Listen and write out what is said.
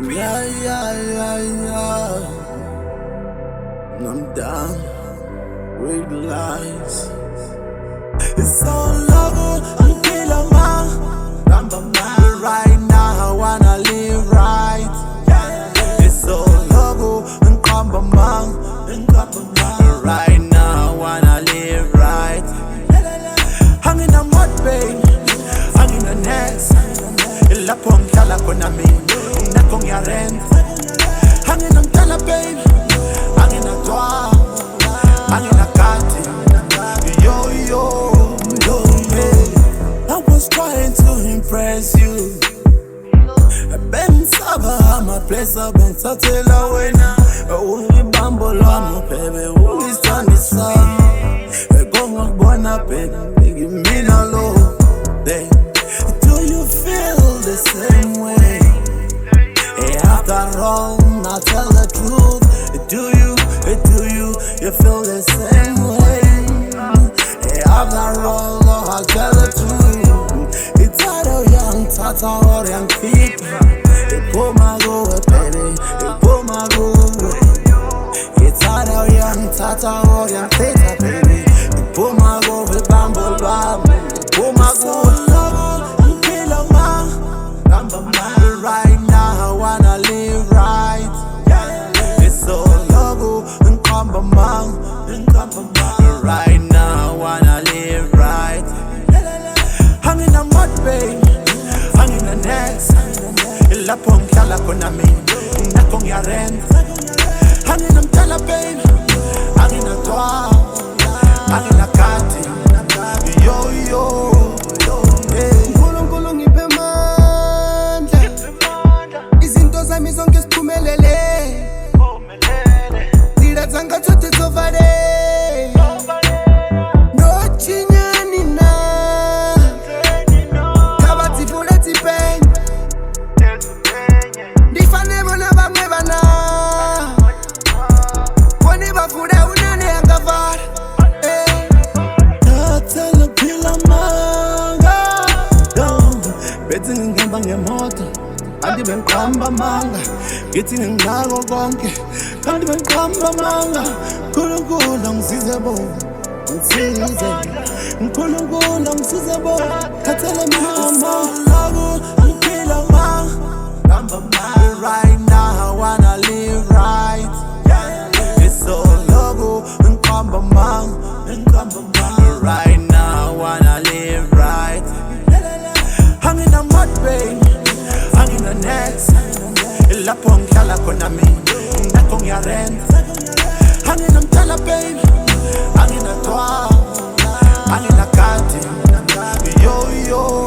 Yeah, yeah, yeah, yeah. I'm down with lies. It's so low, I'm killing my right now. I wanna live right. It's so low, I'm right now. I wanna live right. I'm in a mud bay, I'm in a nest. La pongala kona mi, na kong ya rent. Hangin ang tala babe, hangin ang twa, hangin ang kati. Yo yo yo yeah. I was trying to impress you. Ben saba my place up and settle away now. We bamble on baby, we stand the sun. Go on bona baby, give me no low. Do you feel the same way? After all, I tell the truth. Do you feel the same way? After all, I tell the truth. It's all young, tata or young people. Pull my go, baby. Pull my go. It's all young, tata or young people, baby. Pull my go, bamble, pull my go. Right now, I wanna live right. It's so low, right now, I wanna live right. I'm in a mud bay, I'm in a nest. La pongala kona mi, na kong ya rent. I'm in a tala babe, I'm in a twa, I'm in a kati. Yo yo. Zonke siphumelele Zidatsanga chote tovale No chinyani na Kabati fule tipeng Difane bona bamwe bana Kone bafude unane angavara Natela pila manga Beti ngihamba ngemoto Kanti bengiqamba amanga ngithi ngingako konke kanti bengiqamba amanga Nkulunkulu ngisize bo ngisize Nkulunkulu ngisize bo thathele mama ngiphila right now I wanna live right It's so low ngiqamba amanga right now I wanna live right I'm in a mud bay I'm in a nest, la pongala kona mi, na kong ya rent. I'm in a tala babe, I'm in a twa, I'm in a kati. Yo yo.